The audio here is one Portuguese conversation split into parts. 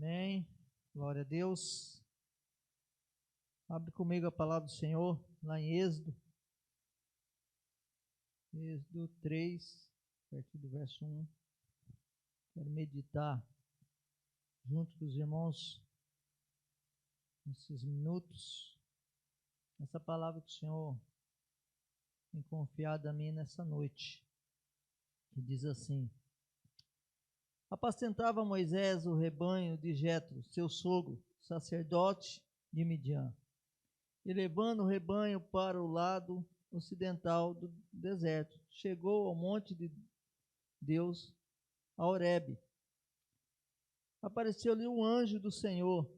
Amém. Glória a Deus. Abre comigo a palavra do Senhor, lá em Êxodo. Êxodo 3, a partir do verso 1. Quero meditar junto com os irmãos nesses minutos. Essa palavra que o Senhor tem confiado a mim nessa noite. Que diz assim: apacentava Moisés o rebanho de Jetro, seu sogro, sacerdote de Midian, e levando o rebanho para o lado ocidental do deserto, chegou ao monte de Deus, a Horebe. Apareceu-lhe um anjo do Senhor,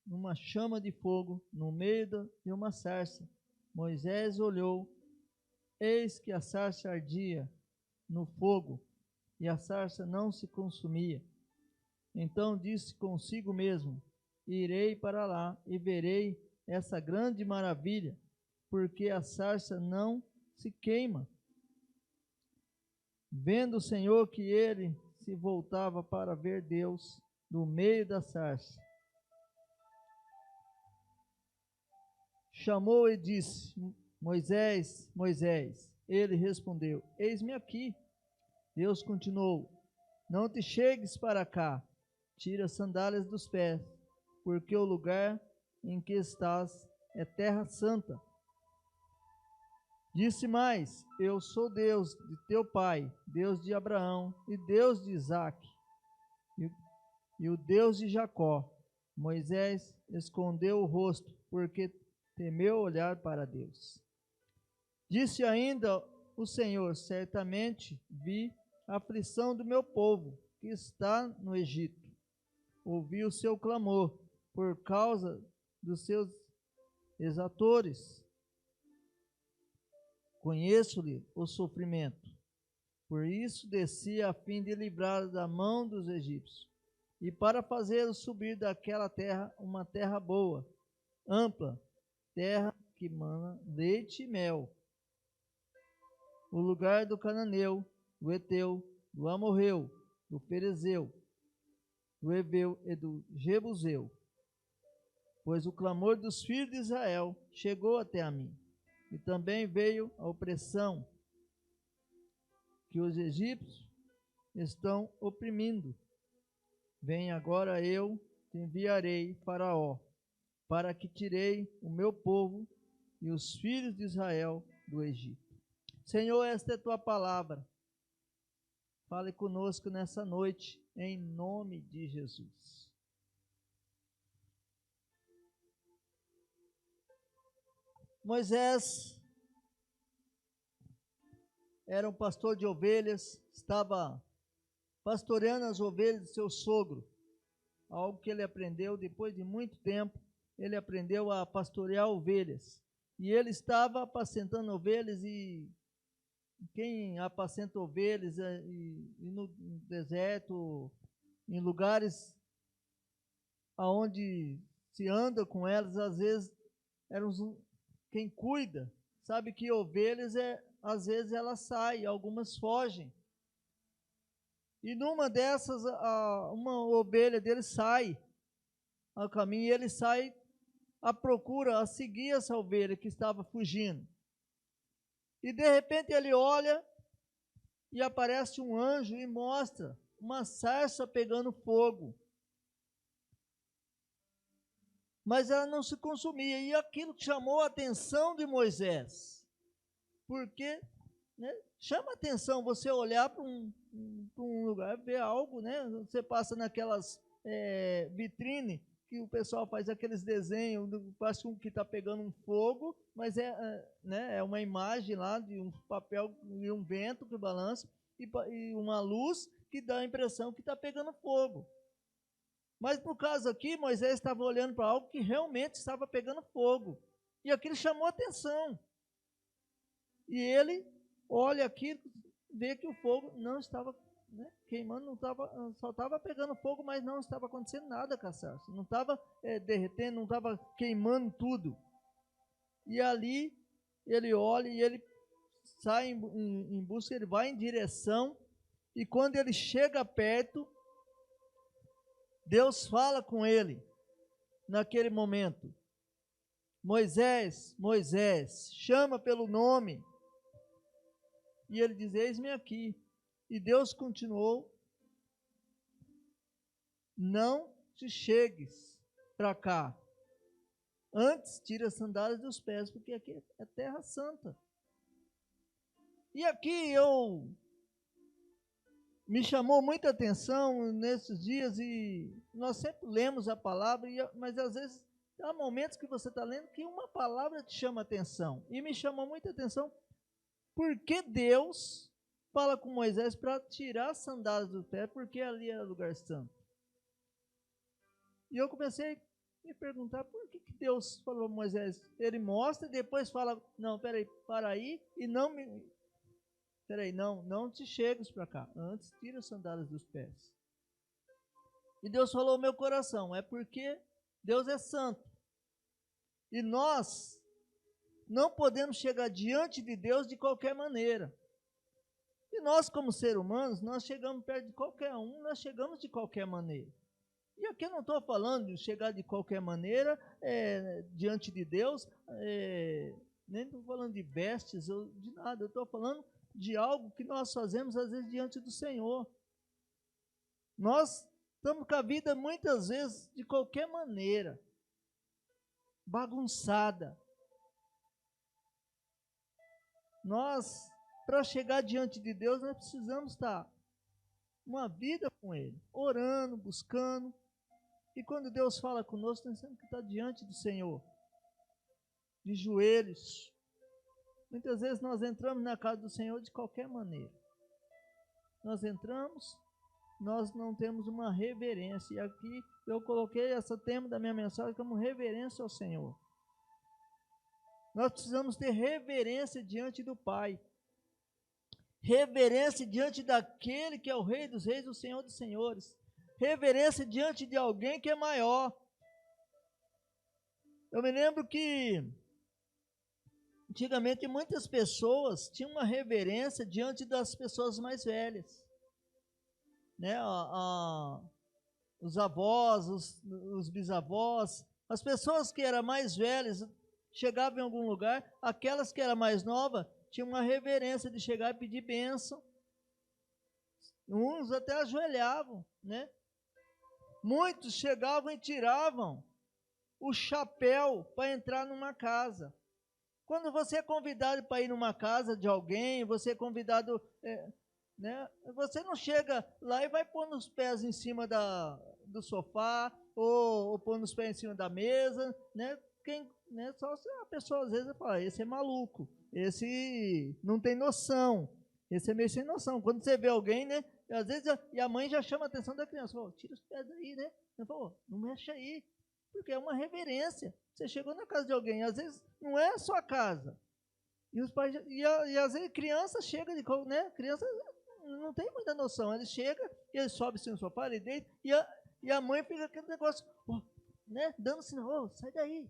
numa chama de fogo, no meio de uma sarça. Moisés olhou, eis que a sarça ardia no fogo, e a sarça não se consumia. Então disse consigo mesmo: irei para lá e verei essa grande maravilha, porque a sarça não se queima. Vendo o Senhor que ele se voltava para ver Deus do meio da sarça, chamou e disse: Moisés, Moisés. Ele respondeu: eis-me aqui. Deus continuou: não te chegues para cá, tira as sandálias dos pés, porque o lugar em que estás é terra santa. Disse mais: eu sou Deus de teu pai, Deus de Abraão e Deus de Isaque, e o Deus de Jacó. Moisés escondeu o rosto, porque temeu olhar para Deus. Disse ainda o Senhor: certamente vi a aflição do meu povo, que está no Egito. Ouvi o seu clamor por causa dos seus exatores. Conheço-lhe o sofrimento. Por isso desci a fim de livrar da mão dos egípcios, e para fazê-los subir daquela terra, uma terra boa, ampla, terra que mana leite e mel, o lugar do cananeu, do Eteu, do Amorreu, do Ferezeu, do Heveu e do Jebuseu. Pois o clamor dos filhos de Israel chegou até a mim, e também veio a opressão que os egípcios estão oprimindo. Vem agora, eu te enviarei, Faraó, para que tirei o meu povo e os filhos de Israel do Egito. Senhor, esta é a tua palavra. Fale conosco nessa noite, em nome de Jesus. Moisés era um pastor de ovelhas, estava pastoreando as ovelhas de seu sogro, algo que ele aprendeu depois de muito tempo. Ele aprendeu a pastorear ovelhas, e ele estava apacentando ovelhas, e quem apacenta ovelhas e no deserto, em lugares aonde se anda com elas, às vezes quem cuida sabe que ovelhas às vezes elas saem, algumas fogem. E numa dessas, uma ovelha dele sai ao caminho, e ele sai à procura, a seguir essa ovelha que estava fugindo. E de repente ele olha e aparece um anjo e mostra uma sarça pegando fogo. Mas ela não se consumia, e aquilo chamou a atenção de Moisés. Porque, né, chama a atenção você olhar para um lugar, ver algo, né? Você passa naquelas vitrine que o pessoal faz aqueles desenhos, parece que está pegando um fogo, mas é uma imagem lá de um papel e um vento que balança, e uma luz que dá a impressão que está pegando fogo. Mas no caso aqui, Moisés estava olhando para algo que realmente estava pegando fogo, e aquilo chamou a atenção. E ele olha aqui, vê que o fogo não estava queimando, só estava pegando fogo, mas não estava acontecendo nada com a sarça. Não estava derretendo, não estava queimando tudo. E ali ele olha e ele sai em busca, ele vai em direção, e quando ele chega perto, Deus fala com ele naquele momento. Moisés, Moisés, chama pelo nome. E ele diz, eis-me aqui. E Deus continuou, não te chegues para cá. Antes, tira as sandálias dos pés, porque aqui é terra santa. E aqui me chamou muita atenção nesses dias, e nós sempre lemos a palavra, mas às vezes há momentos que você está lendo que uma palavra te chama atenção. E me chamou muita atenção, porque Deus fala com Moisés para tirar as sandálias do pé, porque ali era lugar santo. E eu comecei a me perguntar, por que Deus falou a Moisés? Ele mostra e depois fala, não, peraí, para aí, e não me... Peraí, não te chegues para cá. Antes, tira as sandálias dos pés. E Deus falou ao meu coração, é porque Deus é santo. E nós não podemos chegar diante de Deus de qualquer maneira. E nós, como seres humanos, nós chegamos perto de qualquer um, nós chegamos de qualquer maneira. E aqui eu não estou falando de chegar de qualquer maneira diante de Deus, nem estou falando de vestes ou de nada, eu estou falando de algo que nós fazemos às vezes diante do Senhor. Nós estamos com a vida muitas vezes de qualquer maneira, bagunçada. Nós, para chegar diante de Deus, nós precisamos estar uma vida com Ele, orando, buscando. E quando Deus fala conosco, nós temos que estar diante do Senhor, de joelhos. Muitas vezes nós entramos na casa do Senhor de qualquer maneira. Nós entramos, nós não temos uma reverência. E aqui eu coloquei esse tema da minha mensagem como reverência ao Senhor. Nós precisamos ter reverência diante do Pai. Reverência diante daquele que é o Rei dos Reis, o Senhor dos Senhores. Reverência diante de alguém que é maior. Eu me lembro que antigamente muitas pessoas tinham uma reverência diante das pessoas mais velhas, né? Os avós, os bisavós, as pessoas que eram mais velhas chegavam em algum lugar, aquelas que eram mais novas tinham uma reverência de chegar e pedir bênção. Uns até ajoelhavam, né? Muitos chegavam e tiravam o chapéu para entrar numa casa. Quando você é convidado para ir numa casa de alguém, você é convidado, né? Você não chega lá e vai pôr os pés em cima do sofá, ou pôr os pés em cima da mesa, né? Só se a pessoa às vezes fala, esse é maluco, esse não tem noção, esse é meio sem noção. Quando você vê alguém, né? Às vezes e a mãe já chama a atenção da criança, fala, tira os pés daí, né? Ela fala, não mexe aí, porque é uma reverência. Você chegou na casa de alguém, às vezes não é a sua casa. E os pais e às vezes criança chega né? Criança não tem muita noção. Ele chega, ele sobe assim no sofá, ele deita, e a mãe fica aquele negócio, né? Dando sinal, sai daí,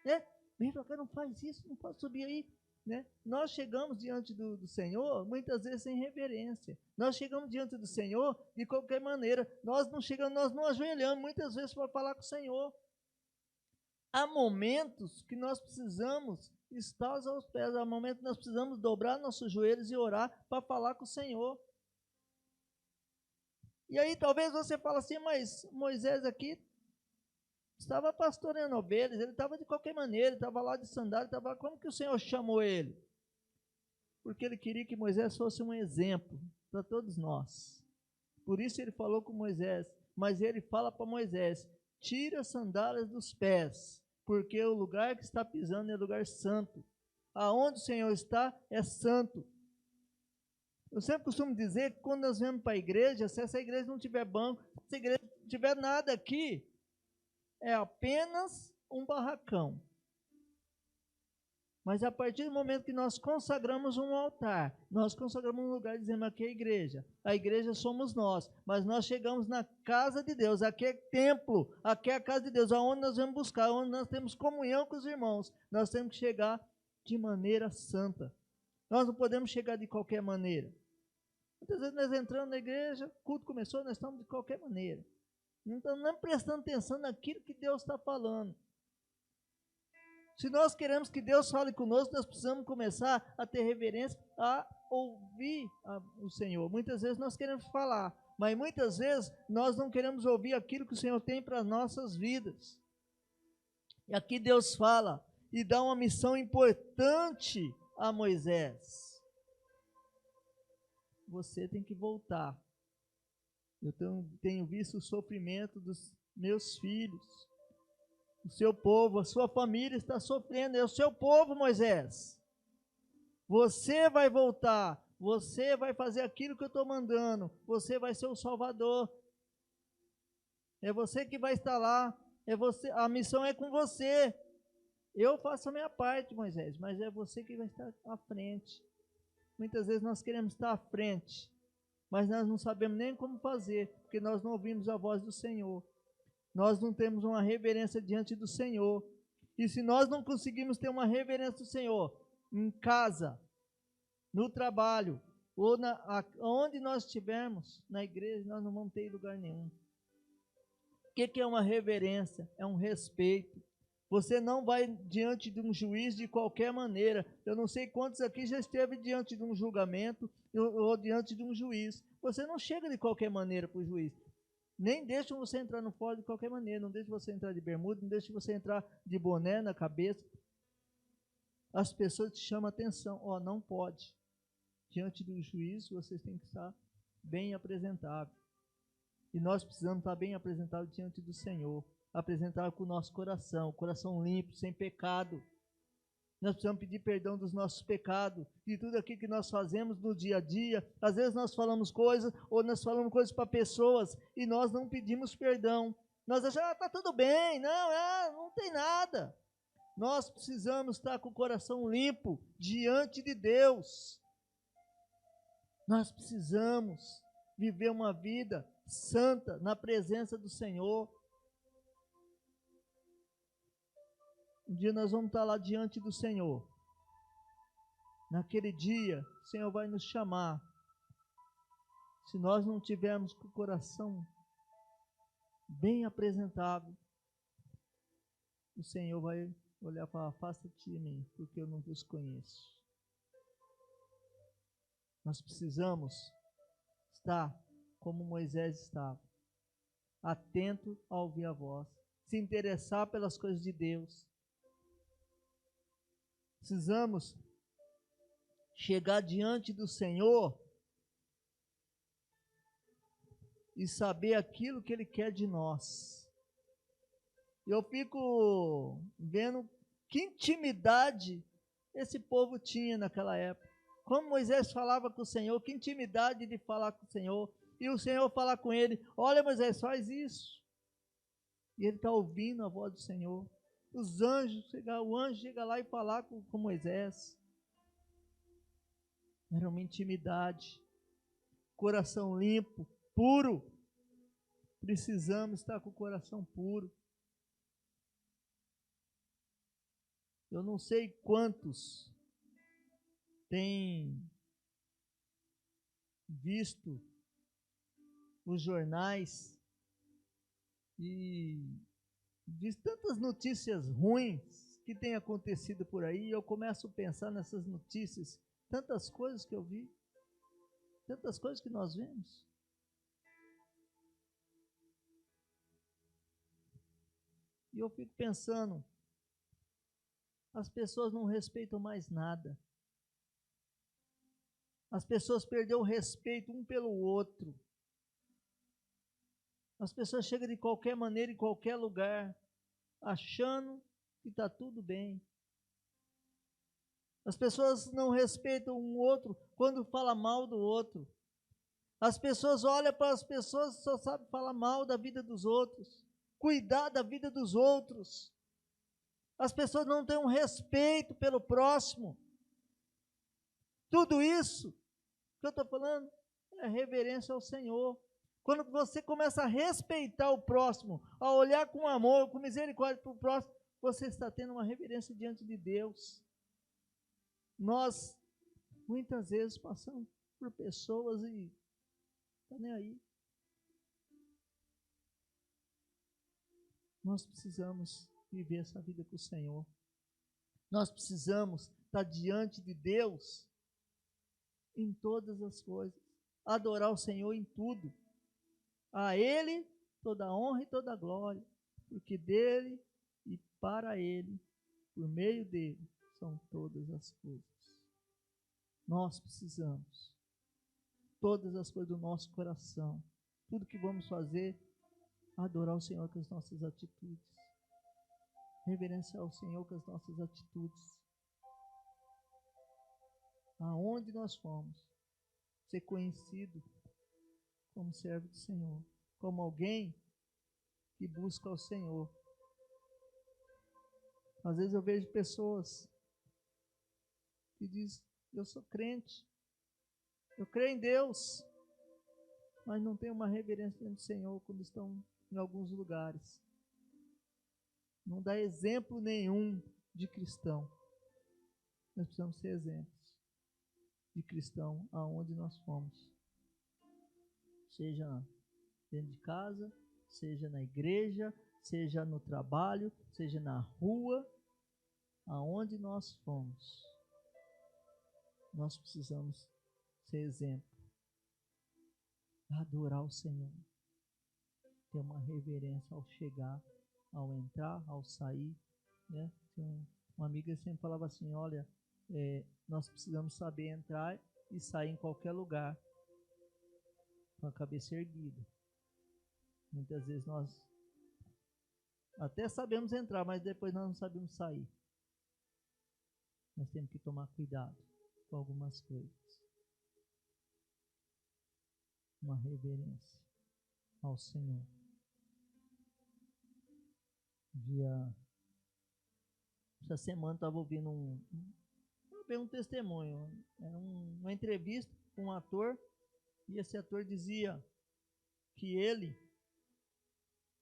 né? Vem pra cá, não faz isso, não pode subir aí, né? Nós chegamos diante do Senhor muitas vezes sem reverência. Nós chegamos diante do Senhor de qualquer maneira. Nós não ajoelhamos muitas vezes para falar com o Senhor. Há momentos que nós precisamos estar aos pés, há momentos que nós precisamos dobrar nossos joelhos e orar para falar com o Senhor. E aí talvez você fale assim, mas Moisés aqui estava pastoreando ovelhas, ele estava de qualquer maneira, ele estava lá de sandália, como que o Senhor chamou ele? Porque ele queria que Moisés fosse um exemplo para todos nós. Por isso ele falou com Moisés, mas ele fala para Moisés, tira as sandálias dos pés, porque o lugar que está pisando é lugar santo. Aonde o Senhor está é santo. Eu sempre costumo dizer que quando nós vamos para a igreja, se essa igreja não tiver banco, se a igreja não tiver nada aqui, é apenas um barracão. Mas a partir do momento que nós consagramos um altar, nós consagramos um lugar, dizemos aqui é a igreja somos nós, mas nós chegamos na casa de Deus, aqui é templo, aqui é a casa de Deus, aonde nós vamos buscar, onde nós temos comunhão com os irmãos, nós temos que chegar de maneira santa, nós não podemos chegar de qualquer maneira. Muitas vezes nós entramos na igreja, o culto começou, nós estamos de qualquer maneira, Não estamos nem prestando atenção naquilo que Deus está falando. Se nós queremos que Deus fale conosco, nós precisamos começar a ter reverência, a ouvir o Senhor. Muitas vezes nós queremos falar, mas muitas vezes nós não queremos ouvir aquilo que o Senhor tem para as nossas vidas. E aqui Deus fala e dá uma missão importante a Moisés. Você tem que voltar. Eu tenho visto o sofrimento dos meus filhos. O seu povo, a sua família está sofrendo. É o seu povo, Moisés. Você vai voltar. Você vai fazer aquilo que eu estou mandando. Você vai ser o Salvador. É você que vai estar lá. É você. A missão é com você. Eu faço a minha parte, Moisés, mas é você que vai estar à frente. Muitas vezes nós queremos estar à frente, mas nós não sabemos nem como fazer, porque nós não ouvimos a voz do Senhor. Nós não temos uma reverência diante do Senhor. E se nós não conseguimos ter uma reverência do Senhor em casa, no trabalho, ou onde nós estivermos, na igreja, nós não vamos ter lugar nenhum. O que é uma reverência? É um respeito. Você não vai diante de um juiz de qualquer maneira. Eu não sei quantos aqui já esteve diante de um julgamento ou diante de um juiz. Você não chega de qualquer maneira para o juiz. Nem deixam você entrar no fórum de qualquer maneira. Não deixam você entrar de bermuda, não deixam você entrar de boné na cabeça. As pessoas te chamam a atenção. Não pode. Diante do juiz, vocês têm que estar bem apresentável. E nós precisamos estar bem apresentados diante do Senhor. Apresentar com o nosso coração limpo, sem pecado. Nós precisamos pedir perdão dos nossos pecados, de tudo aquilo que nós fazemos no dia a dia. Às vezes nós falamos coisas, ou nós falamos coisas para pessoas, e nós não pedimos perdão. Nós achamos, está tudo bem, não tem nada. Nós precisamos estar com o coração limpo diante de Deus. Nós precisamos viver uma vida santa na presença do Senhor. Um dia nós vamos estar lá diante do Senhor. Naquele dia, o Senhor vai nos chamar. Se nós não tivermos com o coração bem apresentável, o Senhor vai olhar e falar, afasta-te de mim, porque eu não vos conheço. Nós precisamos estar como Moisés estava, atento a ouvir a voz, se interessar pelas coisas de Deus. Precisamos chegar diante do Senhor e saber aquilo que Ele quer de nós. Eu fico vendo que intimidade esse povo tinha naquela época. Como Moisés falava com o Senhor, que intimidade de falar com o Senhor. E o Senhor falar com ele, olha Moisés, faz isso. E ele está ouvindo a voz do Senhor. O anjo chega lá e falar com Moisés. Era uma intimidade. Coração limpo, puro. Precisamos estar com o coração puro. Eu não sei quantos têm visto os jornais e visto tantas notícias ruins que têm acontecido por aí. Eu começo a pensar nessas notícias, tantas coisas que eu vi, tantas coisas que nós vemos. E eu fico pensando, as pessoas não respeitam mais nada. As pessoas perderam o respeito um pelo outro. As pessoas chegam de qualquer maneira, em qualquer lugar, achando que está tudo bem. As pessoas não respeitam um outro quando fala mal do outro. As pessoas olham para as pessoas e só sabem falar mal da vida dos outros, cuidar da vida dos outros. As pessoas não têm um respeito pelo próximo. Tudo isso que eu estou falando é reverência ao Senhor. Quando você começa a respeitar o próximo, a olhar com amor, com misericórdia para o próximo, você está tendo uma reverência diante de Deus. Nós, muitas vezes, passamos por pessoas e não está nem aí. Nós precisamos viver essa vida com o Senhor. Nós precisamos estar diante de Deus em todas as coisas. Adorar o Senhor em tudo. A Ele toda a honra e toda a glória, porque dele e para Ele, por meio dele, são todas as coisas. Nós precisamos. Todas as coisas do nosso coração. Tudo que vamos fazer, adorar o Senhor com as nossas atitudes. Reverenciar o Senhor com as nossas atitudes. Aonde nós formos, ser conhecido como servo do Senhor, como alguém que busca o Senhor. Às vezes eu vejo pessoas que dizem, eu sou crente, eu creio em Deus, mas não tem uma reverência diante do Senhor quando estão em alguns lugares. Não dá exemplo nenhum de cristão. Nós precisamos ser exemplos de cristão aonde nós fomos. Seja dentro de casa, seja na igreja, seja no trabalho, seja na rua, aonde nós fomos. Nós precisamos ser exemplo. Adorar o Senhor. Ter uma reverência ao chegar, ao entrar, ao sair, né? Uma amiga sempre falava assim, olha, nós precisamos saber entrar e sair em qualquer lugar com a cabeça erguida. Muitas vezes nós até sabemos entrar, mas depois nós não sabemos sair. Nós temos que tomar cuidado com algumas coisas. Uma reverência ao Senhor. Essa semana estava ouvindo um testemunho, uma entrevista com um ator, e esse ator dizia que ele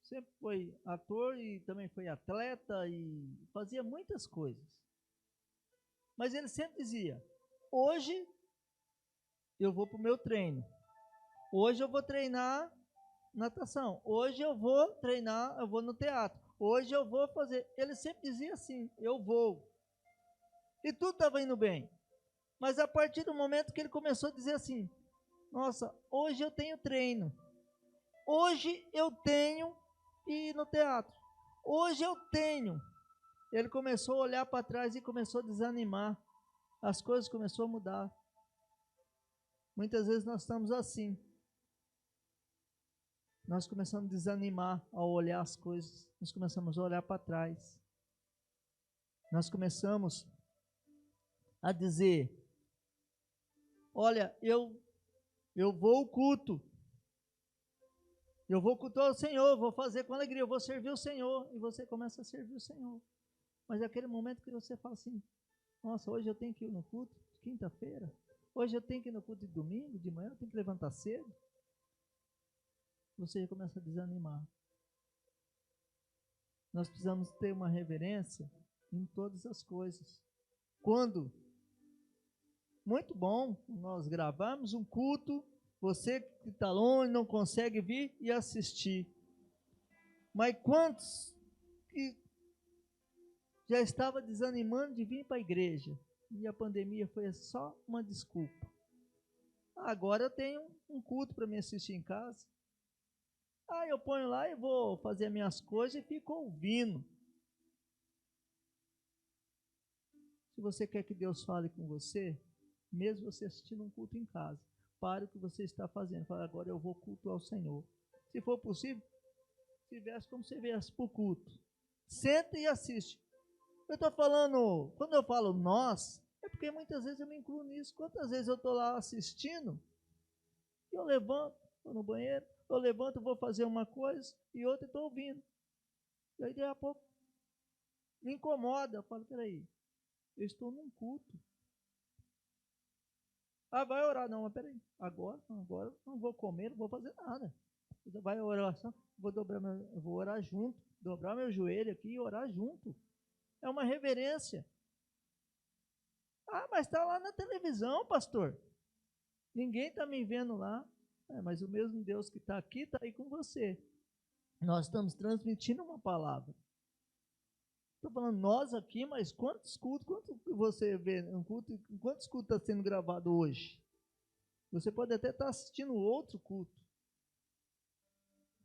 sempre foi ator e também foi atleta e fazia muitas coisas. Mas ele sempre dizia, hoje eu vou para o meu treino, hoje eu vou treinar natação, hoje eu vou treinar, eu vou no teatro, hoje eu vou fazer. Ele sempre dizia assim, eu vou. E tudo estava indo bem. Mas a partir do momento que ele começou a dizer assim, nossa, hoje eu tenho treino, hoje eu tenho ir no teatro, hoje eu tenho. Ele começou a olhar para trás e começou a desanimar. As coisas começaram a mudar. Muitas vezes nós estamos assim. Nós começamos a desanimar ao olhar as coisas. Nós começamos a olhar para trás. Nós começamos a dizer, olha, eu vou ao culto. Eu vou cultuar o Senhor, vou fazer com alegria, eu vou servir o Senhor. E você começa a servir o Senhor. Mas é aquele momento que você fala assim, nossa, hoje eu tenho que ir no culto de quinta-feira. Hoje eu tenho que ir no culto de domingo, de manhã, eu tenho que levantar cedo. Você começa a desanimar. Nós precisamos ter uma reverência em todas as coisas. Quando, muito bom, nós gravamos um culto, você que está longe não consegue vir e assistir. Mas quantos que já estava desanimando de vir para a igreja e a pandemia foi só uma desculpa? Agora eu tenho um culto para me assistir em casa. Eu ponho lá e vou fazer minhas coisas e fico ouvindo. Se você quer que Deus fale com você, mesmo você assistindo um culto em casa, pare o que você está fazendo. Fala, agora eu vou cultuar ao Senhor. Se for possível, se viesse como você viesse para o culto. Senta e assiste. Eu estou falando, quando eu falo nós, é porque muitas vezes eu me incluo nisso. Quantas vezes eu estou lá assistindo, e eu levanto, estou no banheiro, eu levanto, vou fazer uma coisa, e outra estou ouvindo. E aí, daqui a pouco, me incomoda. Eu falo, peraí, eu estou num culto. Vai orar. Não, mas peraí, agora não vou comer, não vou fazer nada. Vai oração, vou orar junto, dobrar meu joelho aqui e orar junto. É uma reverência. Mas está lá na televisão, pastor. Ninguém está me vendo lá. Mas o mesmo Deus que está aqui, está aí com você. Nós estamos transmitindo uma palavra. Estou falando nós aqui, mas quantos cultos, quanto você vê um culto, quantos cultos está sendo gravado hoje? Você pode até estar assistindo outro culto.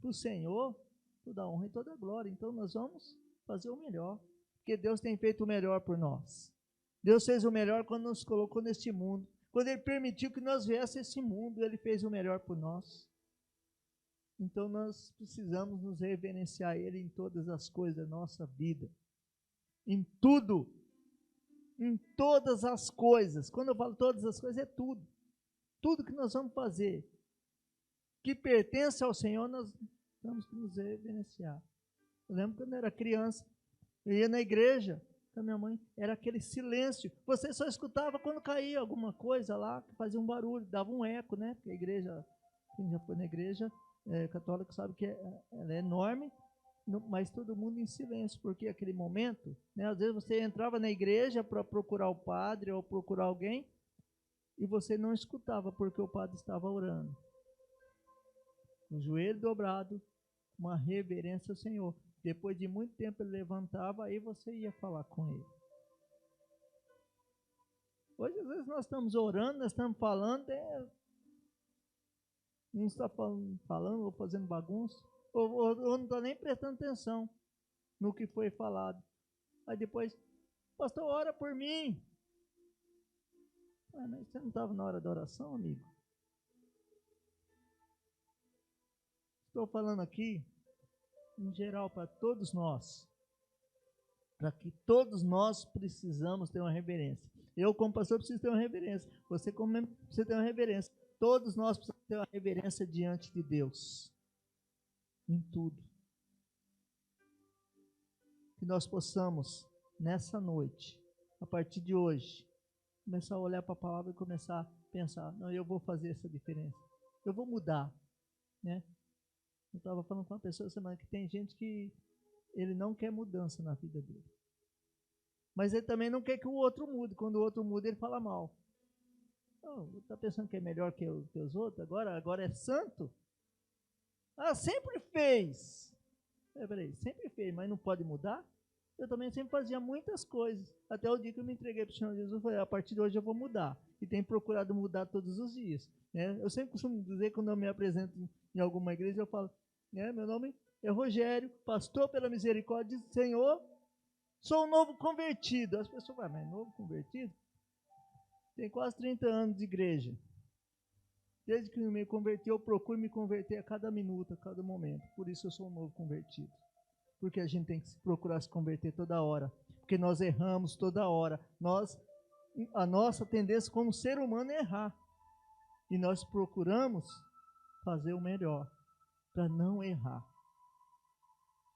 Para o Senhor, toda a honra e toda a glória. Então nós vamos fazer o melhor, porque Deus tem feito o melhor por nós. Deus fez o melhor quando nos colocou neste mundo. Quando Ele permitiu que nós viéssemos a esse mundo, Ele fez o melhor por nós. Então nós precisamos nos reverenciar a Ele em todas as coisas da nossa vida. Em tudo. Em todas as coisas. Quando eu falo todas as coisas, é tudo. Tudo que nós vamos fazer, que pertence ao Senhor, nós temos que nos reverenciar. Eu lembro quando eu era criança, eu ia na igreja com a minha mãe, era aquele silêncio. Você só escutava quando caía alguma coisa lá, que fazia um barulho, dava um eco, né? Porque a igreja, quem já foi na igreja católica sabe que ela é enorme, mas todo mundo em silêncio, porque aquele momento, né? Às vezes você entrava na igreja para procurar o padre ou procurar alguém, e você não escutava porque o padre estava orando. O joelho dobrado, uma reverência ao Senhor. Depois de muito tempo ele levantava, aí você ia falar com ele. Hoje, às vezes, nós estamos orando, nós estamos falando, não está falando ou fazendo bagunça, ou não está nem prestando atenção no que foi falado. Aí depois, pastor, ora por mim. Mas você não estava na hora da oração, amigo? Estou falando aqui, em geral, para todos nós. Para que todos nós precisamos ter uma reverência. Eu, como pastor, preciso ter uma reverência. Você, como membro, precisa ter uma reverência. Todos nós precisamos ter uma reverência diante de Deus. Em tudo. Que nós possamos, nessa noite, a partir de hoje, começar a olhar para a palavra e começar a pensar, não, eu vou fazer essa diferença. Eu vou mudar, né? Eu estava falando com uma pessoa essa semana que tem gente que ele não quer mudança na vida dele. Mas ele também não quer que o outro mude. Quando o outro muda, ele fala mal. Está pensando que é melhor que os outros? Agora é santo? Ah, sempre fez. Peraí, sempre fez, mas não pode mudar? Eu também sempre fazia muitas coisas. Até o dia que eu me entreguei para o Senhor Jesus, eu falei, a partir de hoje eu vou mudar. E tenho procurado mudar todos os dias. Né? Eu sempre costumo dizer, quando eu me apresento em alguma igreja, eu falo, né, meu nome é Rogério, pastor pela misericórdia do Senhor, sou um novo convertido. As pessoas falam, mas novo convertido? Tem quase 30 anos de igreja. Desde que eu me converti, eu procuro me converter a cada minuto, a cada momento. Por isso eu sou um novo convertido. Porque a gente tem que procurar se converter toda hora. Porque nós erramos toda hora. A nossa tendência como ser humano é errar. E nós procuramos fazer o melhor para não errar.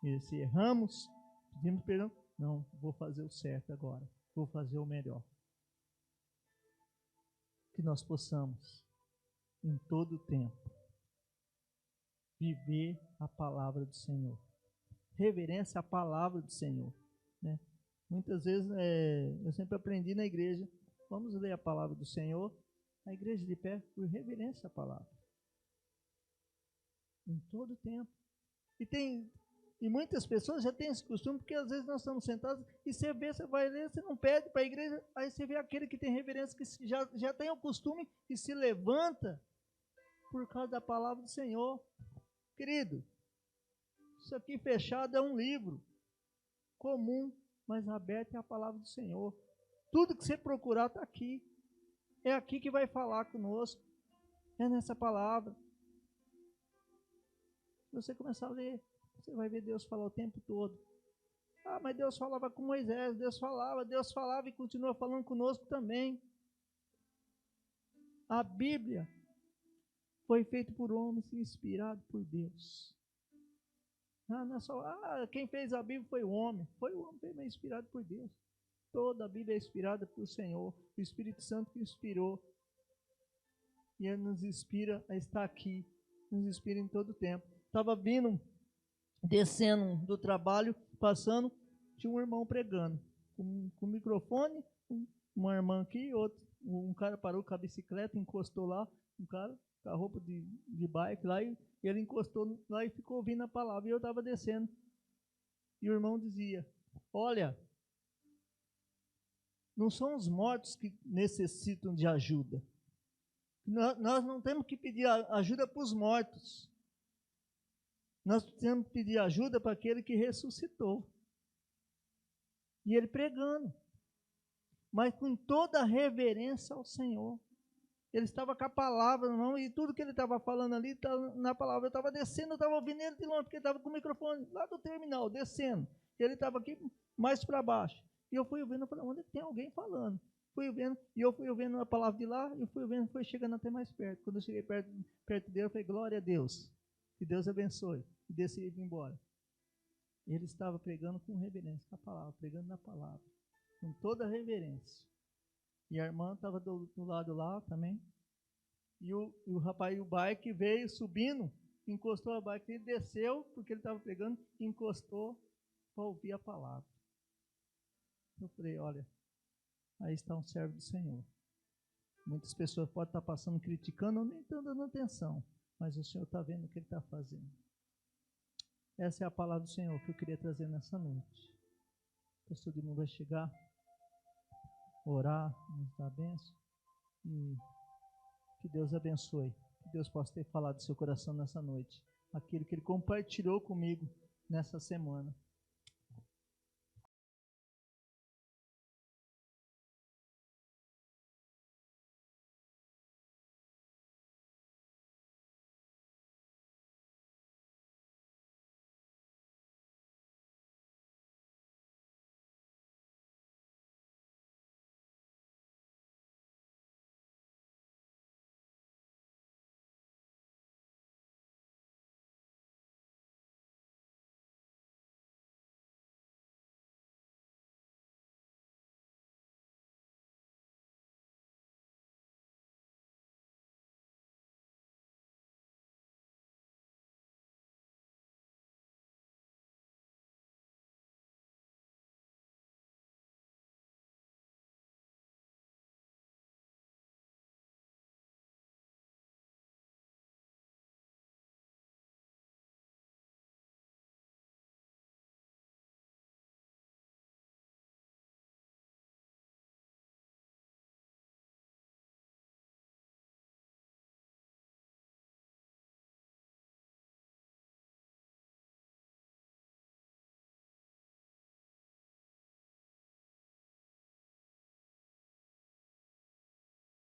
E se erramos, pedimos perdão. Não, vou fazer o certo agora. Vou fazer o melhor. Que nós possamos, em todo o tempo, viver a palavra do Senhor. Reverência à palavra do Senhor. Né? Muitas vezes eu sempre aprendi na igreja, vamos ler a palavra do Senhor, a igreja de pé, por reverência à palavra. Em todo o tempo. E muitas pessoas já têm esse costume, porque às vezes nós estamos sentados e você vê, você vai ler, você não pede para a igreja, aí você vê aquele que tem reverência, que já tem o costume e se levanta por causa da palavra do Senhor. Querido, isso aqui fechado é um livro comum, mas aberto é a palavra do Senhor. Tudo que você procurar está aqui. É aqui que vai falar conosco. É nessa palavra. Se você começar a ler, você vai ver Deus falar o tempo todo. Ah, mas Deus falava com Moisés, Deus falava e continua falando conosco também. A Bíblia foi feita por homens e inspirado por Deus. Não é só, quem fez a Bíblia foi o homem. Foi o homem que foi inspirado por Deus. Toda a Bíblia é inspirada pelo Senhor. O Espírito Santo que inspirou. E Ele nos inspira a estar aqui. Nos inspira em todo o tempo. Estava descendo do trabalho, passando, tinha um irmão pregando. com o microfone, uma irmã aqui, outro, um cara parou com a bicicleta, encostou lá, um cara com a roupa de bike lá, e ele encostou lá e ficou ouvindo a palavra, e eu estava descendo. E o irmão dizia, olha, não são os mortos que necessitam de ajuda. Nós não temos que pedir ajuda para os mortos. Nós temos que pedir ajuda para aquele que ressuscitou. E ele pregando, mas com toda a reverência ao Senhor. Ele estava com a palavra na mão, e tudo que ele estava falando ali, na palavra. Eu estava descendo, eu estava ouvindo ele de longe, porque ele estava com o microfone lá do terminal, descendo. Ele estava aqui mais para baixo. E eu fui ouvindo, eu falei, onde tem alguém falando? Fui ouvindo, e eu fui ouvindo a palavra de lá, e eu fui ouvindo, foi chegando até mais perto. Quando eu cheguei perto dele, eu falei, glória a Deus, que Deus abençoe. E desci e vim embora. Ele estava pregando com reverência a palavra, pregando na palavra, com toda a reverência. E a irmã estava do lado lá também. E o rapaz, o bike veio subindo, encostou a bike, ele desceu, porque ele estava pregando, e encostou para ouvir a palavra. Eu falei, olha, aí está um servo do Senhor. Muitas pessoas podem estar passando, criticando, ou nem estão dando atenção, mas o Senhor está vendo o que ele está fazendo. Essa é a palavra do Senhor que eu queria trazer nessa noite. O pastor Dilma vai chegar, orar, nos dar a bênção, e que Deus abençoe, que Deus possa ter falado do seu coração nessa noite, aquilo que ele compartilhou comigo nessa semana.